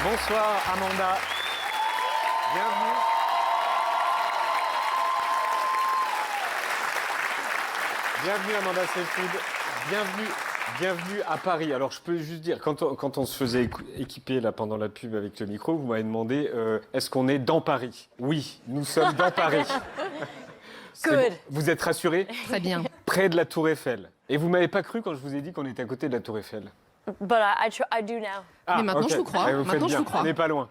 Bonsoir Amanda. Bienvenue. Bienvenue Amanda Seyfried. Bienvenue à Paris. Alors je peux juste dire, quand on se faisait équiper là, pendant la pub avec le micro, vous m'avez demandé est-ce qu'on est dans Paris? Oui, nous sommes dans Paris. Good. Vous êtes rassurés? Très bien. Près de la Tour Eiffel. Et vous m'avez pas cru quand je vous ai dit qu'on était à côté de la Tour Eiffel? But I do now. Ah, Mais maintenant, ok. je vous crois. Ouais, vous faites Maintenant, je bien. vous crois. On n'est pas loin.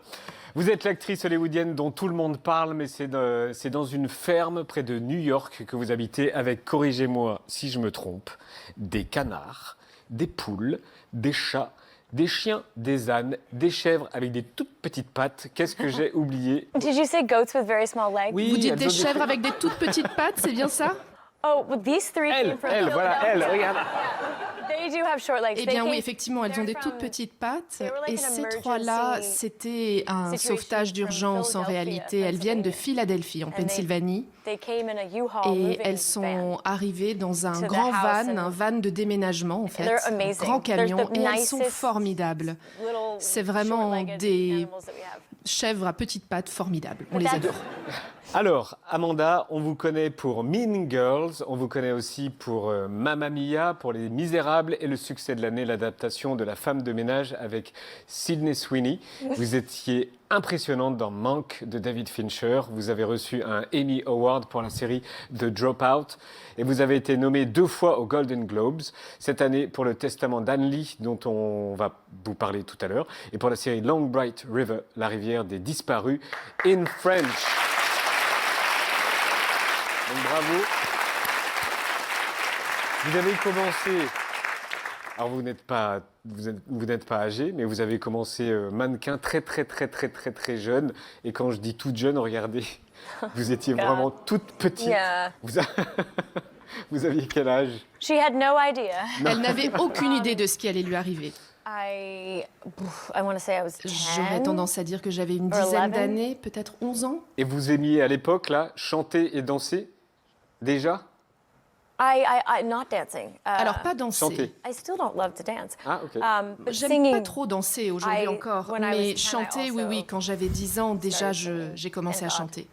Vous êtes l'actrice hollywoodienne dont tout le monde parle, mais c'est dans une ferme près de New York que vous habitez avec, corrigez-moi si je me trompe, des canards, des poules, des chats, des chiens, des ânes, des chèvres avec des toutes petites pattes. Qu'est-ce que j'ai oublié? Did you say goats with very small legs? Oui, Vous dites elles des ont chèvres avec des toutes petites pattes, c'est bien ça? Oh, well, these three came from voilà, elle, regarde. They do have short legs. Eh bien oui, effectivement, elles ont des toutes petites pattes. Et ces trois-là, c'était un sauvetage d'urgence en réalité. Elles viennent de Philadelphie, en Pennsylvanie. They came in a U-Haul Et moving elles van. sont arrivées dans un to the grand house van, and- un van de déménagement en fait, They're un amazing. grand camion. They're the Et elles sont nicest formidables. Little C'est vraiment short-legged des animals that we have. chèvres à petites pattes formidables. On les That's- adore. Alors, Amanda, on vous connaît pour Mean Girls, on vous connaît aussi pour Mamma Mia, pour Les Misérables et le succès de l'année, l'adaptation de La femme de ménage avec Sydney Sweeney. Vous étiez impressionnante dans Manque de David Fincher. Vous avez reçu un Emmy Award pour la série The Dropout et vous avez été nommée 2 fois aux Golden Globes. Cette année pour Le Testament d'Anne Lee, dont on va vous parler tout à l'heure, et pour la série Long Bright River, la rivière des disparus in French. Donc, bravo. Vous avez commencé. Alors vous n'êtes pas âgé, mais vous avez commencé mannequin très jeune. Et quand je dis toute jeune, regardez, vous étiez vraiment toute petite. Yeah. Vous aviez quel âge? She had no idea. Elle n'avait aucune idée de ce qui allait lui arriver. I want to say I was 10. J'aurais tendance à dire que j'avais une dizaine d'années, peut-être 11 ans. Et vous aimiez à l'époque là chanter et danser déjà? Not dancing. Alors, pas danser. Chanter. I still don't love to dance. Ah, ok. But J'aime singing, pas trop danser aujourd'hui I- encore, when I was mais 10, I chanter, also oui, quand j'avais 10 ans, déjà, started j'ai commencé à singing. chanter.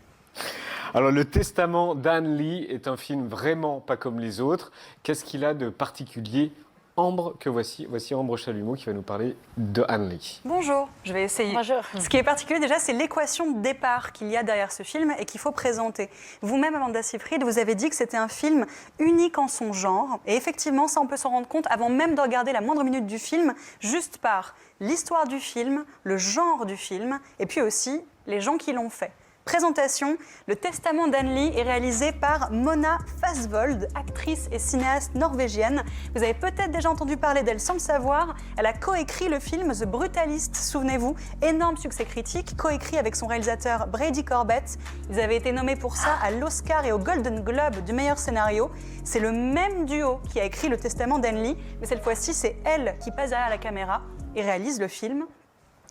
Alors Le Testament d'Anne Lee est un film vraiment pas comme les autres. Qu'est-ce qu'il a de particulier? Ambre, que voici Ambre Chalumeau qui va nous parler de Anne Lee. Bonjour, je vais essayer. Bonjour. Ce qui est particulier déjà, c'est l'équation de départ qu'il y a derrière ce film et qu'il faut présenter. Vous-même, Amanda Seyfried, vous avez dit que c'était un film unique en son genre. Et effectivement, ça, on peut s'en rendre compte avant même de regarder la moindre minute du film, juste par l'histoire du film, le genre du film, et puis aussi les gens qui l'ont fait. Présentation, Le Testament d'Anne Lee est réalisé par Mona Fastvold, actrice et cinéaste norvégienne. Vous avez peut-être déjà entendu parler d'elle sans le savoir. Elle a coécrit le film The Brutalist, souvenez-vous, énorme succès critique, coécrit avec son réalisateur Brady Corbett. Ils avaient été nommés pour ça à l'Oscar et au Golden Globe du meilleur scénario. C'est le même duo qui a écrit Le Testament d'Anne Lee, mais cette fois-ci, c'est elle qui passe derrière la caméra et réalise le film.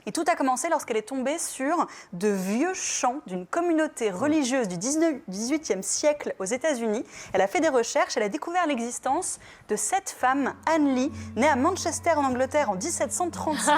Et tout a commencé lorsqu'elle est tombée sur de vieux chants d'une communauté religieuse du 18e siècle aux États-Unis. Elle a fait des recherches, elle a découvert l'existence de cette femme, Anne Lee, née à Manchester en Angleterre en 1736.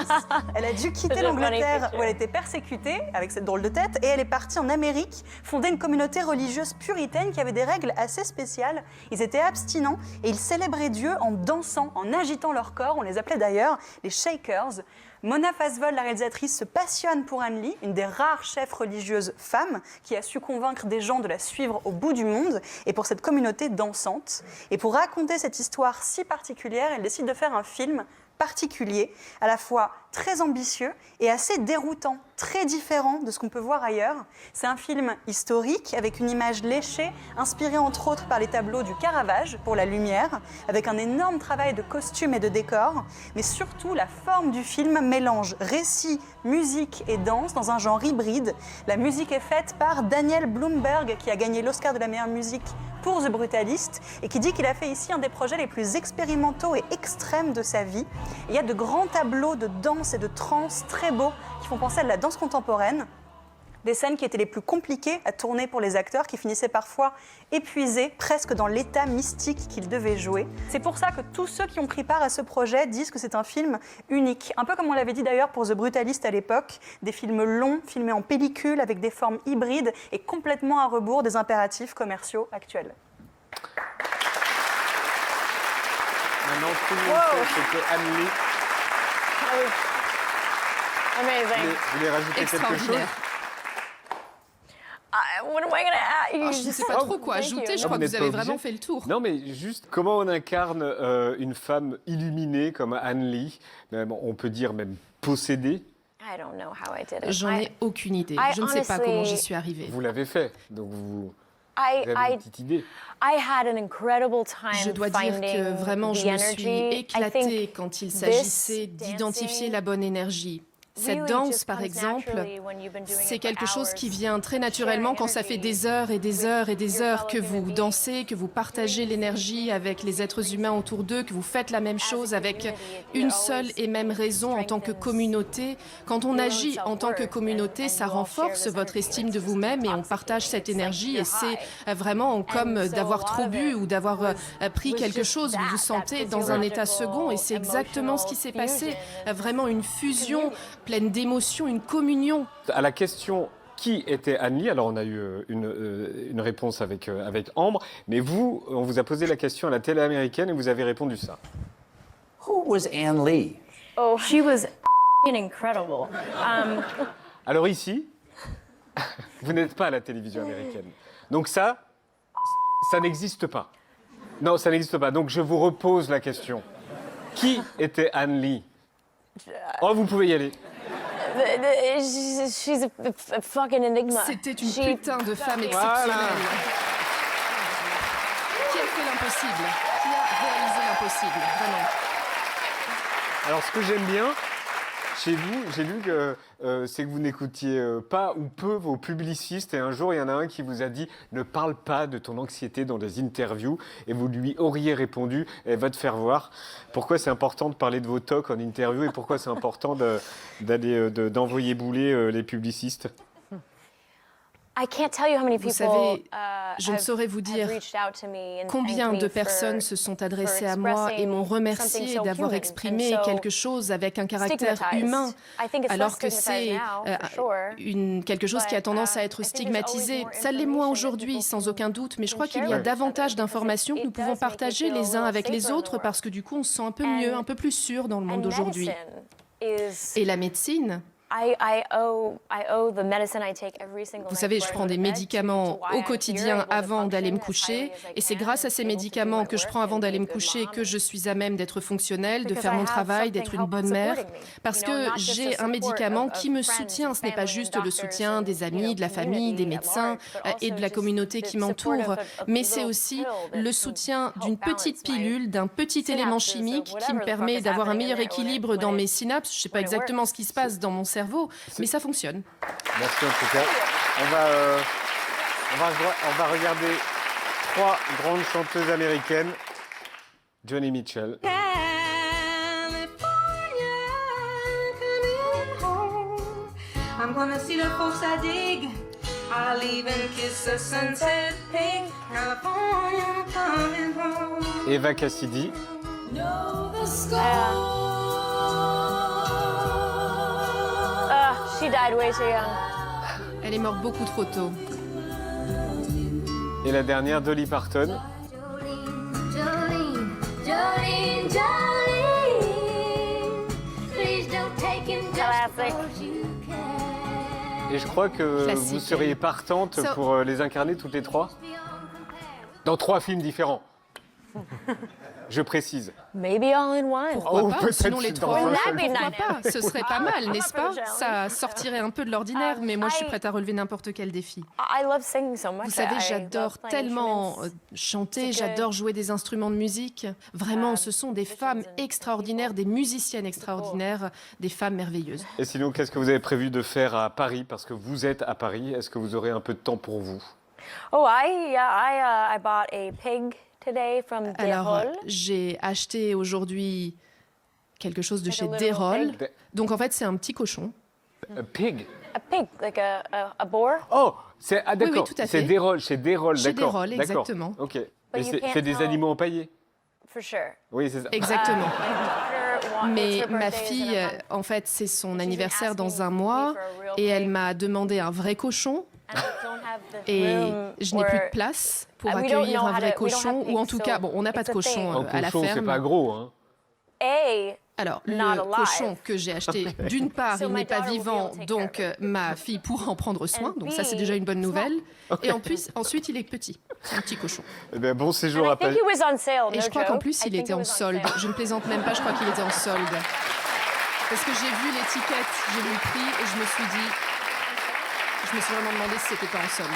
Elle a dû quitter C'est une l'Angleterre funny où elle était persécutée avec cette drôle de tête et elle est partie en Amérique fonder une communauté religieuse puritaine qui avait des règles assez spéciales. Ils étaient abstinents et ils célébraient Dieu en dansant, en agitant leur corps. On les appelait d'ailleurs les Shakers. Mona Fastvold, la réalisatrice, se passionne pour Anne Lee, une des rares chefs religieuses femmes qui a su convaincre des gens de la suivre au bout du monde et pour cette communauté dansante. Et pour raconter cette histoire si particulière, elle décide de faire un film particulier, à la fois très ambitieux et assez déroutant, très différent de ce qu'on peut voir ailleurs. C'est un film historique avec une image léchée, inspirée entre autres par les tableaux du Caravage pour la lumière, avec un énorme travail de costumes et de décors, mais surtout la forme du film mélange récit, musique et danse dans un genre hybride. La musique est faite par Daniel Blumberg qui a gagné l'Oscar de la meilleure musique pour The Brutalist et qui dit qu'il a fait ici un des projets les plus expérimentaux et extrêmes de sa vie. Il y a de grands tableaux de danse et de trance très beaux qui font penser à de la danse contemporaine. des scènes qui étaient les plus compliquées à tourner pour les acteurs, qui finissaient parfois épuisés, presque dans l'état mystique qu'ils devaient jouer. C'est pour ça que tous ceux qui ont pris part à ce projet disent que c'est un film unique. Un peu comme on l'avait dit d'ailleurs pour The Brutalist à l'époque, des films longs, filmés en pellicule, avec des formes hybrides et complètement à rebours des impératifs commerciaux actuels. Maintenant, tout le monde sait ce que Anne Lee. Amazing. Vous voulez rajouter quelque chose? Extraordinaire. What am I gonna add? You Je ne sais just- pas trop quoi Thank ajouter, you. je crois que n'êtes vous pas avez obligé. vraiment fait le tour. Non, mais juste comment on incarne une femme illuminée comme Anne Lee, même, on peut dire même possédée. I don't know how I did it. J'en ai aucune idée. I Je ne sais pas honestly- comment j'y suis arrivée. Vous l'avez fait, donc vous I, avez I, une petite idée. I had an incredible time Je dois dire finding que vraiment, je the me suis energy. I éclatée think quand il this s'agissait d'identifier dancing la bonne énergie. Cette really danse, just par comes exemple, naturally when you've been doing c'est it for quelque chose hours. qui vient très naturellement quand ça fait des heures et des heures et des heures que vous dansez, que vous partagez l'énergie avec les êtres humains autour d'eux, que vous faites la même chose avec une seule et même raison en tant que communauté. Quand on agit en tant que communauté, ça renforce votre estime de vous-même et on partage cette énergie et c'est vraiment comme d'avoir trop bu ou d'avoir pris quelque chose. Vous vous sentez dans un état second et c'est exactement ce qui s'est passé. Vraiment une fusion pleine d'émotions, une communion. À la question qui était Anne Lee, alors on a eu une réponse avec Ambre, mais vous, on vous a posé la question à la télé américaine et vous avez répondu ça. Who was Anne Lee? Oh, she was incredible. Alors ici, vous n'êtes pas à la télévision américaine. Donc ça n'existe pas. Non, ça n'existe pas. Donc je vous repose la question. Qui était Anne Lee? Oh, vous pouvez y aller. She's a fucking enigma. C'était une She- putain de femme exceptionnelle. Qui a fait l'impossible? Qui a réalisé l'impossible? Vraiment. Alors, ce que j'aime bien chez vous, j'ai lu que c'est que vous n'écoutiez pas ou peu vos publicistes. Et un jour, il y en a un qui vous a dit « Ne parle pas de ton anxiété dans des interviews ». Et vous lui auriez répondu « Elle va te faire voir ». Pourquoi c'est important de parler de vos tocs en interview et pourquoi c'est important d'envoyer bouler les publicistes? I can't tell you how many Vous people, savez, je ne have- saurais vous have dire reached out to me and combien thanked de me personnes for- se sont adressées for à moi et m'ont expressing remercié something so d'avoir human exprimé and so quelque chose avec un caractère stigmatized. humain, I think it's alors less que c'est stigmatized now, for sure. quelque chose qui a But, tendance à être I think there's always stigmatisé. more Ça l'est moins information aujourd'hui, that sans people aucun doute, mais je can crois qu'il y share a with each davantage other, d'informations que because nous pouvons it does make you partager feel a les uns little avec les safer in the autres parce que du coup on se sent un peu And- mieux, un peu plus sûr dans le monde And d'aujourd'hui. medicine is- Et la médecine, I owe the medicine I take every single vous night savez, before je I prends go des to bed médicaments to why au I'm quotidien here, able to avant d'aller me function as coucher. highly as I Et c'est can grâce à and ces able to do médicaments my que je work prends avant and d'aller be me a good coucher mom. que je suis à même d'être fonctionnelle, de Because faire I mon have travail, d'être something une bonne mère. supporting me. Parce You know, que not just j'ai the un support médicament of qui me friends soutient. and Ce n'est pas family juste and le doctors soutien and, des you know, amis, de la famille, des community at médecins large, but et also de la just communauté the qui support m'entoure. of Mais c'est little aussi pill that le can soutien help d'une balance petite my pilule, d'un petit élément synapses or chimique qui whatever me the fuck permet is d'avoir un happening in meilleur there when it- équilibre when dans it- mes synapses. Je ne sais pas when it exactement works. ce qui se passe dans mon cerveau, mais ça fonctionne. Merci en tout cas. On va regarder 3 grandes chanteuses américaines. Joni Mitchell, I'm gonna see the folks I dig. I'll even kiss a sunset pink. California, I'm coming home. Eva Cassidy, She died way too young. Elle est morte beaucoup trop tôt. et la dernière Dolly Parton. Classic. Et je crois que Classique, vous seriez elle. partante So- pour les incarner toutes les 3 dans 3 films différents. Je précise. Maybe all in one. Pourquoi Oh, pas? peut-être Sinon les dans trois, un seul film. pourquoi pas? Ce serait pas mal, n'est-ce pas? for the Ça sortirait un peu de l'ordinaire, mais moi je suis prête à relever n'importe quel défi. I love singing so much. Vous savez, I j'adore love playing tellement instruments. chanter, C'est que- j'adore jouer des instruments de musique. Vraiment, ce sont des femmes extraordinaires, des musiciennes extraordinaires, des femmes merveilleuses. Et sinon, qu'est-ce que vous avez prévu de faire à Paris? Parce que vous êtes à Paris. Est-ce que vous aurez un peu de temps pour vous? Oh, I bought a pig today from Alors, Derol. j'ai acheté aujourd'hui quelque chose de Like a chez little Derol. pig. Donc en fait, c'est un petit cochon. A pig? A pig, like a boar. Oh, d'accord. oui, tout à C'est fait. des rôles, chez des rôles, Chez d'accord. Desrolles, D'accord. exactement. Ok. But Et you can't c'est des tell- animaux empaillés. For sure. Oui, c'est ça. Exactement. Her Mais it's her ma birthday is in fille, a month. en fait, c'est son been anniversaire dans asking un me mois for a real et elle pig. m'a demandé un vrai cochon And I don't have the et room je n'ai plus de where- place pour we don't accueillir know un how vrai to- we don't have cochon ou en pigs, tout so cas, bon, on n'a pas it's de a cochon thing. Un à la cochon, c'est ferme. pas gros, hein. A, Alors, Not le alive. cochon que j'ai acheté, d'une part, So il my n'est pas daughter will be vivant, able to take donc care of ma fille pourra en prendre soin, And donc ça c'est B, déjà une bonne it's nouvelle. Et ensuite, il est petit, c'est un petit cochon. Eh bien, bon séjour and à I think Paris. he was on sale. Et no je crois qu'en joke. plus, I il think était he en was on solde. sale. Je ne plaisante même pas, je crois qu'il était en solde. Parce que j'ai vu l'étiquette, j'ai vu le prix et je me suis vraiment demandé si c'était pas en solde.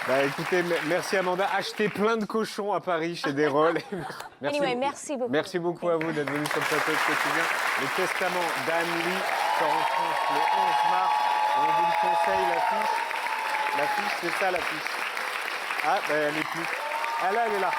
Bah écoutez, merci Amanda. Achetez plein de cochons à Paris chez Desrolles. Anyway, merci beaucoup. Merci beaucoup à vous d'être venu sur le plateau de Quotidien. Le testament d'Anne-Lee sort en France le 11 mars. On vous le conseille, l'affiche. L'affiche, c'est ça l'affiche. Ah, ben elle est plus. Ah là, elle est là.